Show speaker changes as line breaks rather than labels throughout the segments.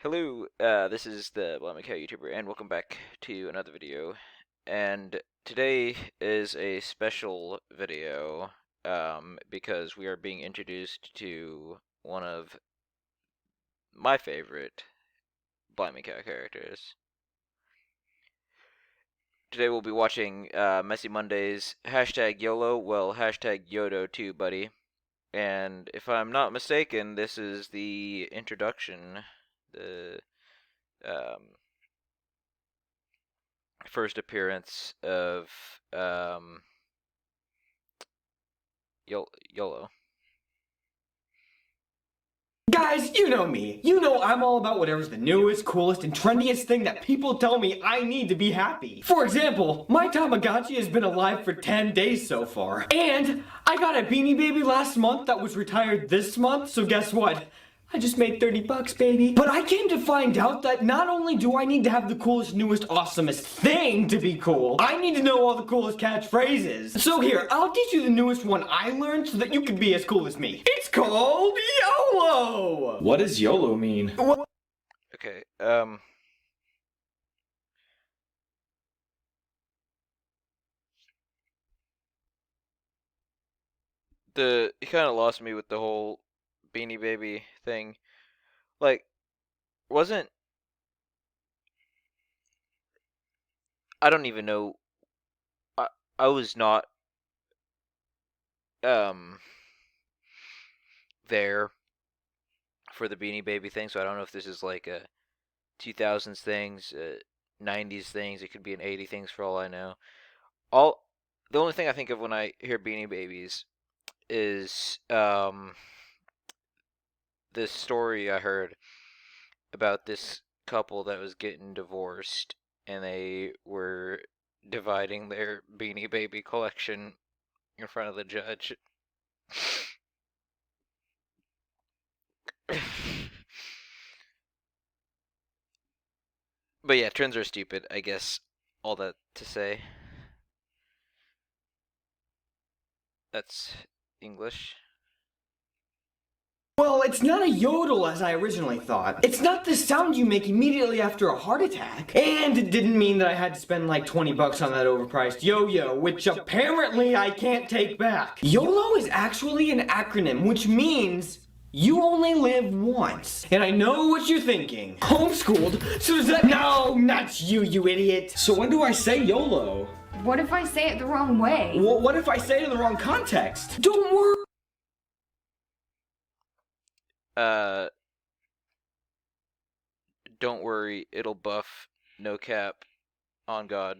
Hello, this is the Blimey Cow YouTuber, and welcome back to another video. And today is a special video, because we are being introduced to one of my favorite Blimey Cow characters. Today we'll be watching Messy Mondays, hashtag YOLO, well, hashtag Yodo too, buddy. And if I'm not mistaken, this is the introduction, the first appearance of YOLO.
Guys, you know me. You know I'm all about whatever's the newest, coolest, and trendiest thing that people tell me I need to be happy. For example, my Tamagotchi has been alive for 10 days so far. And I got a Beanie Baby last month that was retired this month, so guess what? I just made 30 bucks, baby. But I came to find out that not only do I need to have the coolest, newest, awesomest thing to be cool, I need to know all the coolest catchphrases. So here, I'll teach you the newest one I learned so that you can be as cool as me. It's called YOLO!
What does YOLO mean?
Okay, he kind of lost me with the whole Beanie Baby thing. Like, wasn't I don't even know. I was not there for the Beanie Baby thing, so I don't know if this is like a 2000s things, 90s things. It could be an 80 things for all I know. The only thing I think of when I hear Beanie Babies is this story I heard about this couple that was getting divorced, and they were dividing their Beanie Baby collection in front of the judge. But yeah, trends are stupid, I guess. All that to say. That's English.
Well, it's not a yodel as I originally thought. It's not the sound you make immediately after a heart attack. And it didn't mean that I had to spend like 20 bucks on that overpriced yo-yo, which apparently I can't take back. YOLO is actually an acronym, which means you only live once. And I know what you're thinking. Homeschooled? So does that— No, not you, you idiot.
So when do I say YOLO?
What if I say it the wrong way?
What if I say it in the wrong context? Don't worry.
Don't worry, it'll buff, no cap, on God.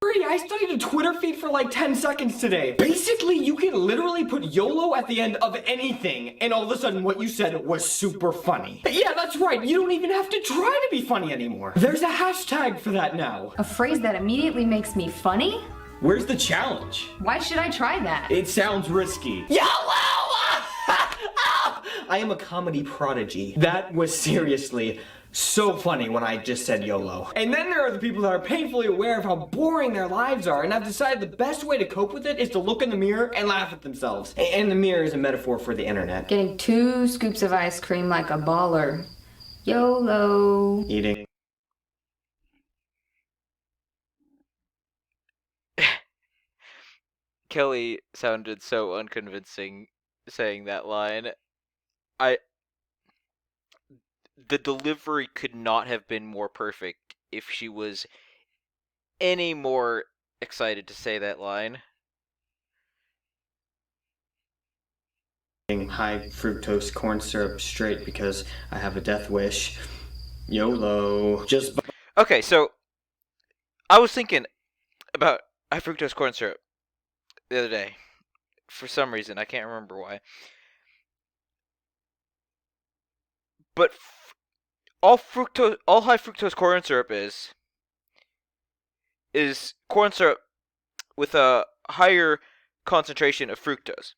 I studied a Twitter feed for like 10 seconds today. Basically, you can literally put YOLO at the end of anything, and all of a sudden what you said was super funny. Yeah, that's right. You don't even have to try to be funny anymore. There's a hashtag for that now.
A phrase that immediately makes me funny?
Where's the challenge?
Why should I try that?
It sounds risky.
YOLO! I am a comedy prodigy. That was seriously so funny when I just said YOLO. And then there are the people that are painfully aware of how boring their lives are and have decided the best way to cope with it is to look in the mirror and laugh at themselves. And the mirror is a metaphor for the internet.
Getting 2 scoops of ice cream like a baller. YOLO.
Eating.
Kelly sounded so unconvincing saying that line. The delivery could not have been more perfect if she was any more excited to say that line.
High fructose corn syrup straight because I have a death wish. YOLO. Just.
Okay, so I was thinking about high fructose corn syrup the other day. For some reason, I can't remember why. But all high fructose corn syrup is corn syrup with a higher concentration of fructose.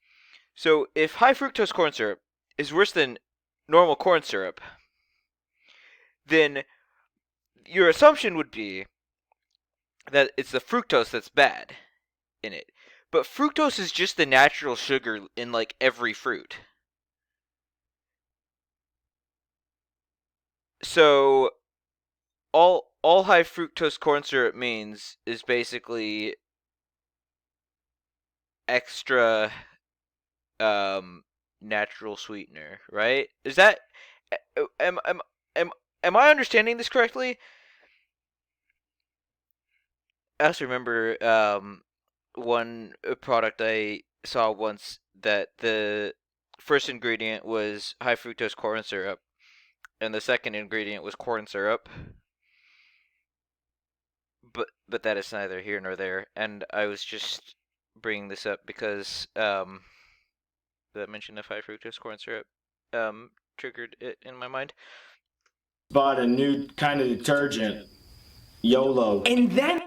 So if high fructose corn syrup is worse than normal corn syrup, then your assumption would be that it's the fructose that's bad in it. But fructose is just the natural sugar in like every fruit. So all high fructose corn syrup means is basically extra natural sweetener, right? Is that am am am am I understanding this correctly? I also remember one product I saw once that the first ingredient was high fructose corn syrup and the second ingredient was corn syrup. But that is neither here nor there, and I was just bringing this up because the mention of high fructose corn syrup triggered it in my mind.
Bought a new kind of detergent. YOLO.
And then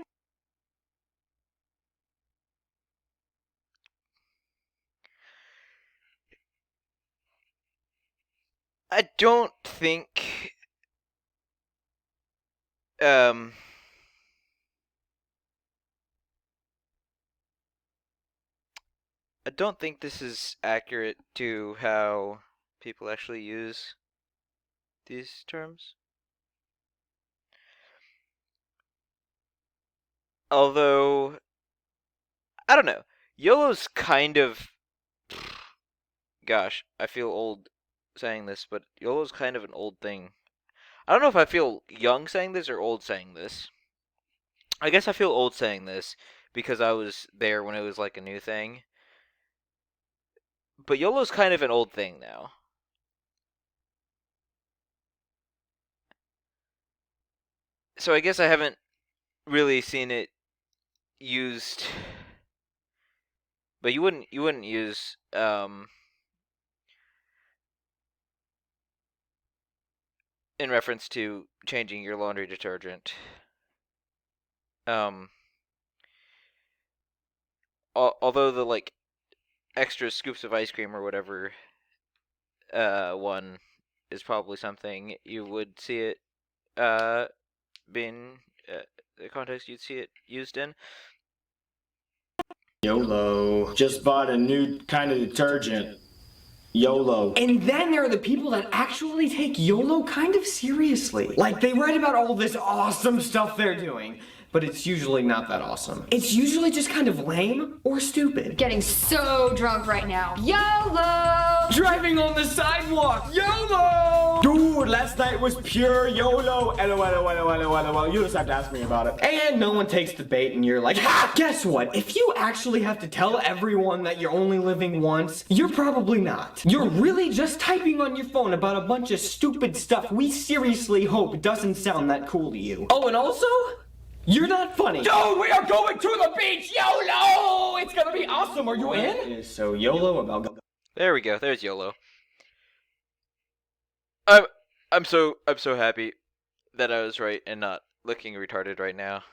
I don't think um I don't think this is accurate to how people actually use these terms. Although I don't know. YOLO's kind of gosh, I feel old saying this, but YOLO's kind of an old thing. I don't know if I feel young saying this or old saying this. I guess I feel old saying this because I was there when it was like a new thing. But YOLO's kind of an old thing now. So I guess I haven't really seen it used. But you wouldn't use in reference to changing your laundry detergent. Although the like extra scoops of ice cream or whatever one is probably something you would see it being the context you'd see it used in.
YOLO. Just bought a new kind of detergent. YOLO.
And then there are the people that actually take YOLO kind of seriously. Like, they write about all this awesome stuff they're doing, but it's usually not that awesome. It's usually just kind of lame or stupid.
Getting so drunk right now. YOLO!
Driving on the sidewalk, YOLO! Dude, last night was pure YOLO. LOL. You just have to ask me about it. And no one takes the bait and you're like, ha! Guess what? If you actually have to tell everyone that you're only living once, you're probably not. You're really just typing on your phone about a bunch of stupid stuff we seriously hope doesn't sound that cool to you. Oh, and also, you're not funny. Dude, we are going to the beach, YOLO! It's gonna be awesome. Are you in?
Is so YOLO about...
There we go. There's YOLO. I'm so happy that I was right and not looking retarded right now.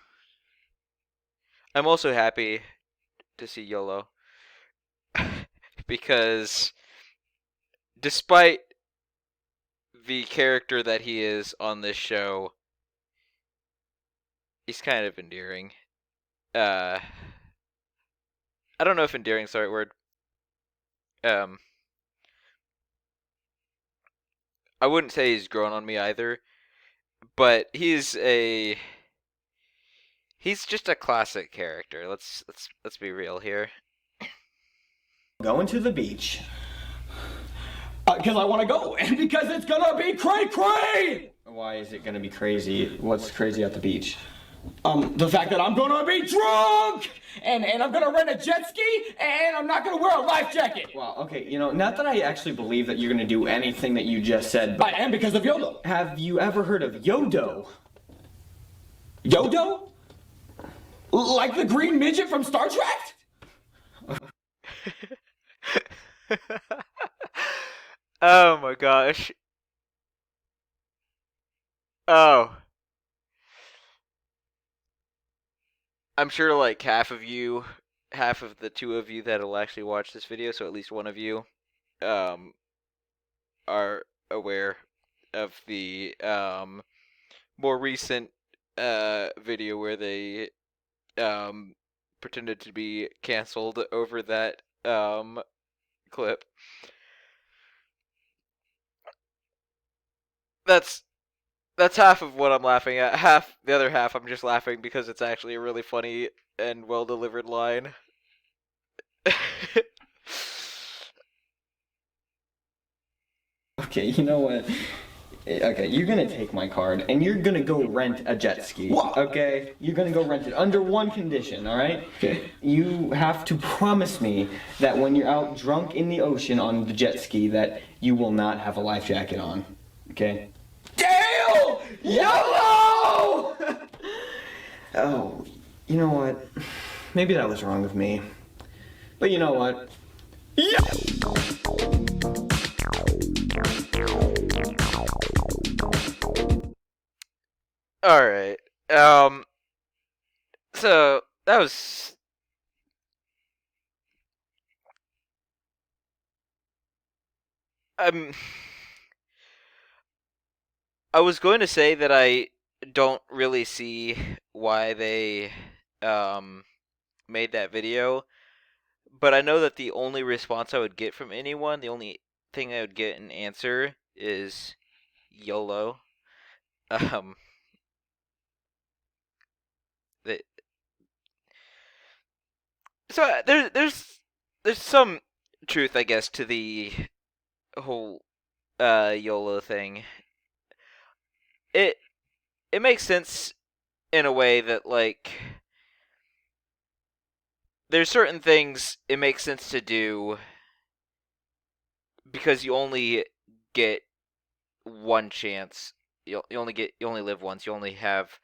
I'm also happy to see YOLO because despite the character that he is on this show, he's kind of endearing. I don't know if endearing is the right word. I wouldn't say he's grown on me either, but he's just a classic character. Let's be real here.
Going to the beach. Because I want to go, and because it's gonna be cray-cray! Why is it gonna be crazy? What's crazy at the beach? The fact that I'm gonna be drunk! And I'm gonna rent a jet ski, and I'm not gonna wear a life jacket! Well, okay, you know, not that I actually believe that you're gonna do anything that you just said, but I am because of YOLO. Have you ever heard of Yodo? Yodo? Like the green midget from Star Trek?
Oh my gosh. Oh. I'm sure like half of the two of you that'll actually watch this video, so at least one of you are aware of the more recent video where they pretended to be canceled over that clip. That's That's half of what I'm laughing at. The other half, I'm just laughing because it's actually a really funny and well delivered line.
Okay, you know what? Okay, you're gonna take my card and you're gonna go rent a jet ski. Okay? You're gonna go rent it under one condition, alright? Okay. You have to promise me that when you're out drunk in the ocean on the jet ski that you will not have a life jacket on. Okay? Dale! YOLO! Oh, you know what? Maybe that was wrong of me. But you know what?
Alright. So, that was... I was going to say that I don't really see why they, made that video, but I know that the only response I would get from anyone, the only thing I would get an answer is YOLO. They, so there's some truth, I guess, to the whole YOLO thing. It makes sense in a way that, like, there's certain things it makes sense to do because you only get one chance. You only live once. You only have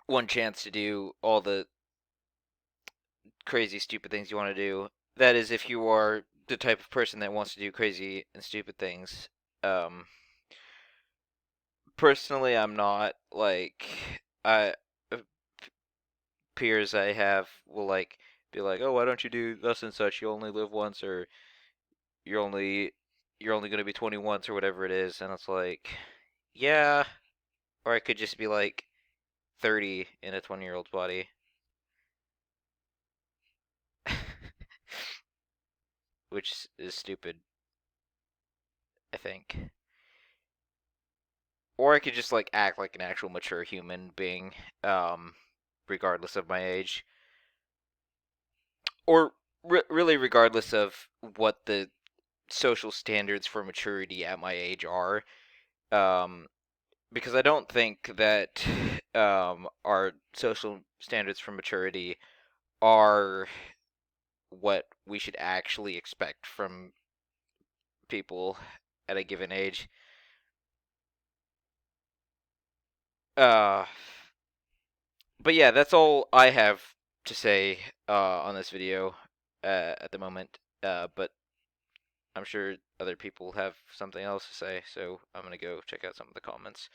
one chance to do all the crazy, stupid things you want to do. That is, if you are the type of person that wants to do crazy and stupid things. Personally, I'm not. Like, I peers I have will like be like, oh, why don't you do thus and such? You only live once, or you're only going to be 20 once, or whatever it is. And it's like, yeah. Or I could just be like 30 in a 20-year-old's body. Which is stupid, I think. Or I could just like act like an actual mature human being, regardless of my age. Or really regardless of what the social standards for maturity at my age are. Because I don't think that our social standards for maturity are what we should actually expect from people at a given age. But yeah, that's all I have to say on this video at the moment. But I'm sure other people have something else to say, so I'm gonna go check out some of the comments.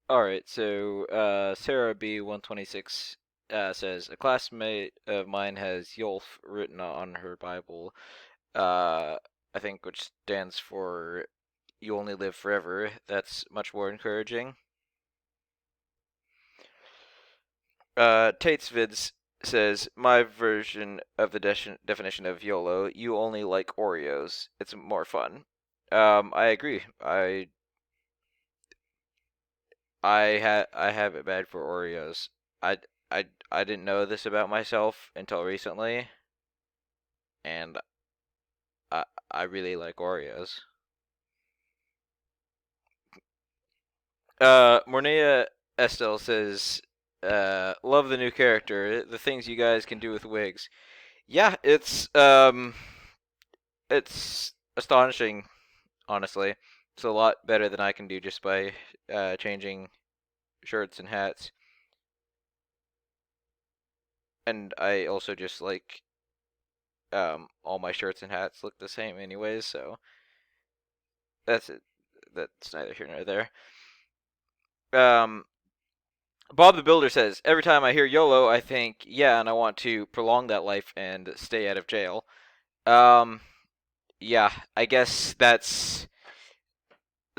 Alright, so Sarah B126 says, a classmate of mine has Yolf written on her Bible, I think, which stands for You Only Live Forever. That's much more encouraging. Tate's Vids says, my version of the definition of YOLO, you only like Oreos. It's more fun. I agree. I have it bad for Oreos. I didn't know this about myself until recently, and I really like Oreos. Mornea Estelle says, love the new character. The things you guys can do with wigs. Yeah, it's astonishing, honestly. It's a lot better than I can do just by changing shirts and hats. And I also just like all my shirts and hats look the same anyways, so that's it. That's neither here nor there. Bob the Builder says, every time I hear YOLO, I think, yeah, and I want to prolong that life and stay out of jail. Yeah, I guess that's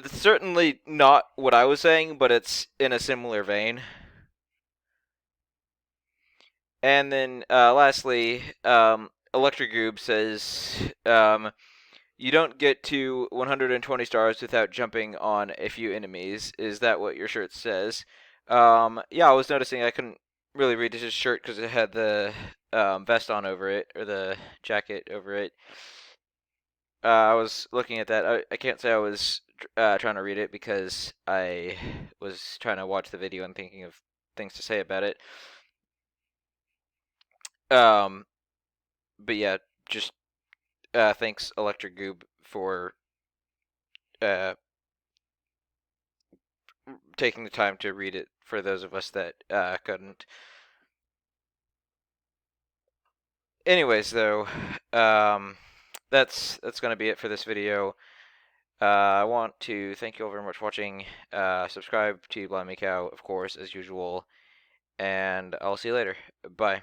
certainly not what I was saying, but it's in a similar vein. And then lastly, Electric Goob says, You don't get to 120 stars without jumping on a few enemies. Is that what your shirt says? Yeah, I was noticing I couldn't really read his shirt because it had the vest on over it, or the jacket over it. I was looking at that. I can't say I was trying to read it because I was trying to watch the video and thinking of things to say about it. But yeah, just thanks Electric Goob for taking the time to read it for those of us that couldn't. Anyways, though, that's going to be it for this video. I want to thank you all very much for watching. Subscribe to Blimey Cow, of course, as usual. And I'll see you later. Bye.